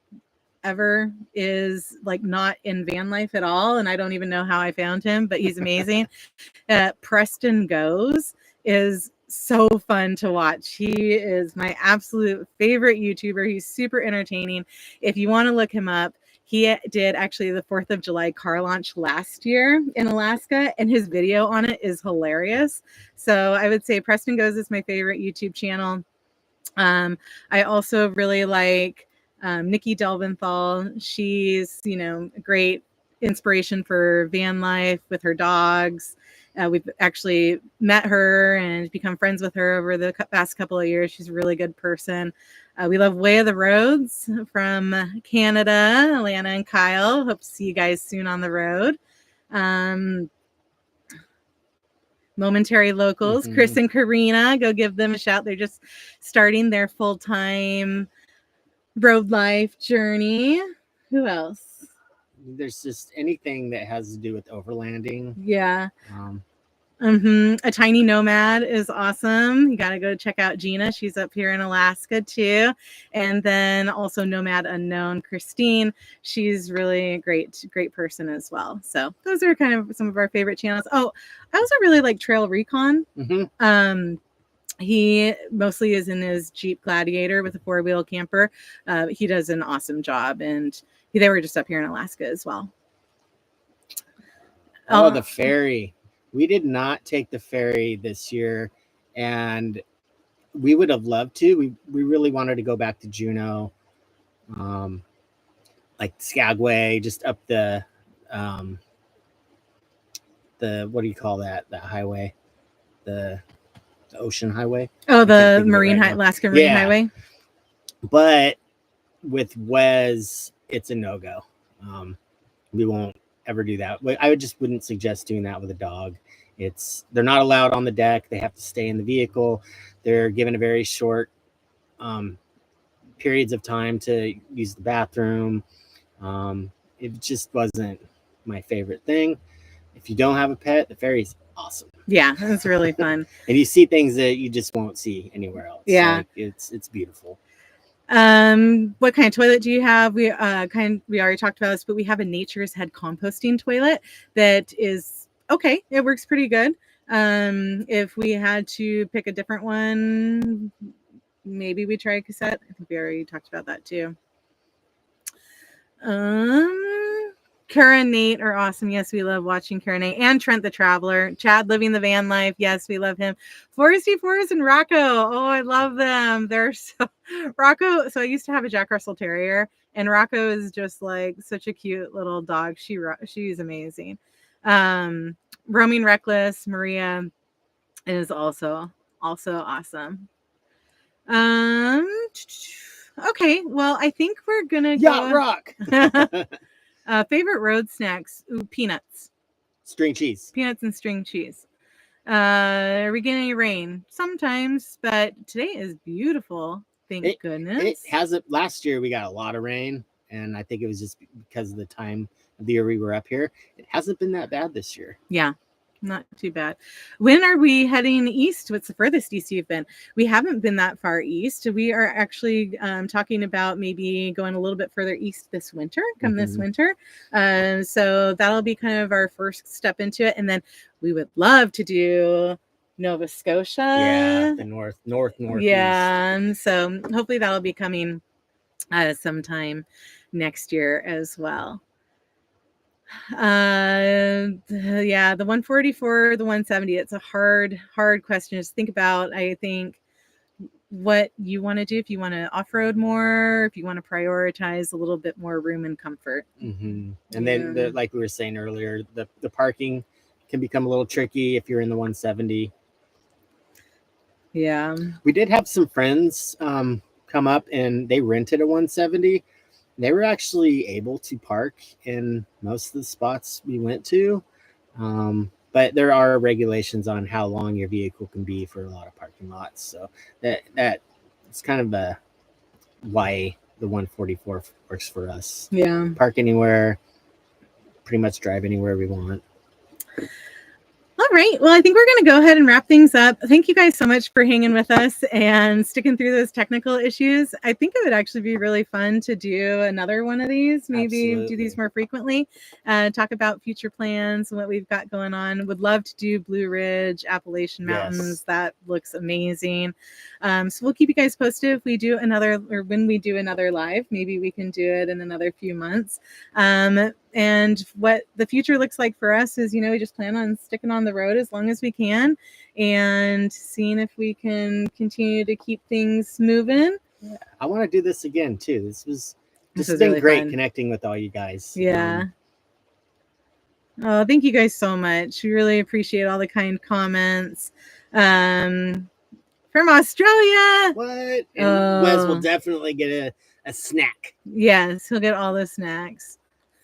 ever is like not in van life at all, and I don't even know how I found him, but he's amazing. Preston Goes is so fun to watch. He is my absolute favorite YouTuber. He's super entertaining. If you want to look him up, he did actually the 4th of July car launch last year in Alaska, and his video on it is hilarious. So I would say Preston Goes is my favorite YouTube channel. I also really like Nikki Delventhal. She's, a great inspiration for van life with her dogs. We've actually met her and become friends with her over the past couple of years. She's a really good person. We love Way of the Roads from Canada, Alana and Kyle. Hope to see you guys soon on the road. Momentary Locals, mm-hmm. Chris and Karina, go give them a shout. They're just starting their full-time road life journey. Who else? There's just anything that has to do with overlanding. Yeah. A Tiny Nomad is awesome. You got to go check out Gina. She's up here in Alaska too. And then also Nomad Unknown, Christine. She's really a great person as well. So those are kind of some of our favorite channels. Oh, I also really like Trail Recon. Mm-hmm. He mostly is in his Jeep Gladiator with a 4-wheel camper. He does an awesome job, and they were just up here in Alaska as well. Oh, the ferry. We did not take the ferry this year, and we would have loved to. We really wanted to go back to Juneau, like Skagway, just up the what do you call that highway? The ocean highway. Oh, the Alaska Marine Highway. But with Wes, it's a no-go. We won't ever do that. I wouldn't suggest doing that with a dog. They're not allowed on the deck. They have to stay in the vehicle. They're given a very short periods of time to use the bathroom. it just wasn't my favorite thing. If you don't have a pet, the ferry's awesome. Yeah, it's really fun. And you see things that you just won't see anywhere else. Yeah. Like, it's beautiful. What kind of toilet do you have? We already talked about this, but we have a Nature's Head composting toilet that is okay. It works pretty good. If we had to pick a different one, maybe we try a cassette. I think we already talked about that too. Kara and Nate are awesome. Yes, we love watching Kara and Nate. And Trent the Traveler. Chad living the van life. Yes, we love him. Foresty Forest and Rocco. Oh, I love them. They're so Rocco. So I used to have a Jack Russell Terrier, and Rocco is just like such a cute little dog. She's amazing. Roaming Reckless, Maria is also awesome. Okay, well, I think we're gonna Yacht Rock. Favorite road snacks. Ooh, peanuts. String cheese. Peanuts and string cheese. Are we getting any rain? Sometimes, but today is beautiful. Thank goodness. It hasn't. Last year we got a lot of rain, and I think it was just because of the time of the year we were up here. It hasn't been that bad this year. Yeah. Not too bad. When are we heading east? What's the furthest east you've been? We haven't been that far east. We are actually talking about maybe going a little bit further east this winter, this winter. So that'll be kind of our first step into it. And then we would love to do Nova Scotia. Yeah, the northeast. Yeah. So hopefully that'll be coming sometime next year as well. Yeah, the 144, the 170, it's a hard question to think about. I think what you want to do, if you want to off-road more, if you want to prioritize a little bit more room and comfort. And then like we were saying earlier, the parking can become a little tricky if you're in the 170. Yeah, we did have some friends come up and they rented a 170. They were actually able to park in most of the spots we went to. But there are regulations on how long your vehicle can be for a lot of parking lots. So that it's kind of why the 144 works for us. Yeah. Park anywhere, pretty much drive anywhere we want. All right. Well, I think we're going to go ahead and wrap things up. Thank you guys so much for hanging with us and sticking through those technical issues. I think it would actually be really fun to do another one of these, maybe do these more frequently, talk about future plans and what we've got going on. Would love to do Blue Ridge, Appalachian Mountains. Yes. That looks amazing. So we'll keep you guys posted if we do another, or when we do another live. Maybe we can do it in another few months. And what the future looks like for us is, we just plan on sticking on the road as long as we can and seeing if we can continue to keep things moving. Yeah, I want to do this again too. This has been really great fun. Connecting with all you guys. Yeah. Oh, thank you guys so much. We really appreciate all the kind comments. From Australia. What? And Wes will definitely get a snack. Yes, he'll get all the snacks.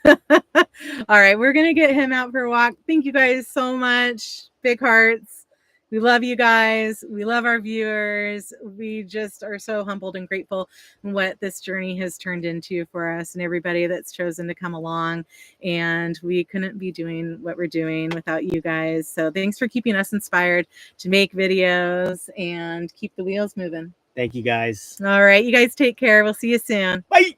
All right, we're gonna get him out for a walk. Thank you guys so much. Big hearts. We love you guys. We love our viewers. We just are so humbled and grateful in what this journey has turned into for us and everybody that's chosen to come along. And we couldn't be doing what we're doing without you guys. So thanks for keeping us inspired to make videos and keep the wheels moving. Thank you guys. All right, you guys take care. We'll see you soon. Bye.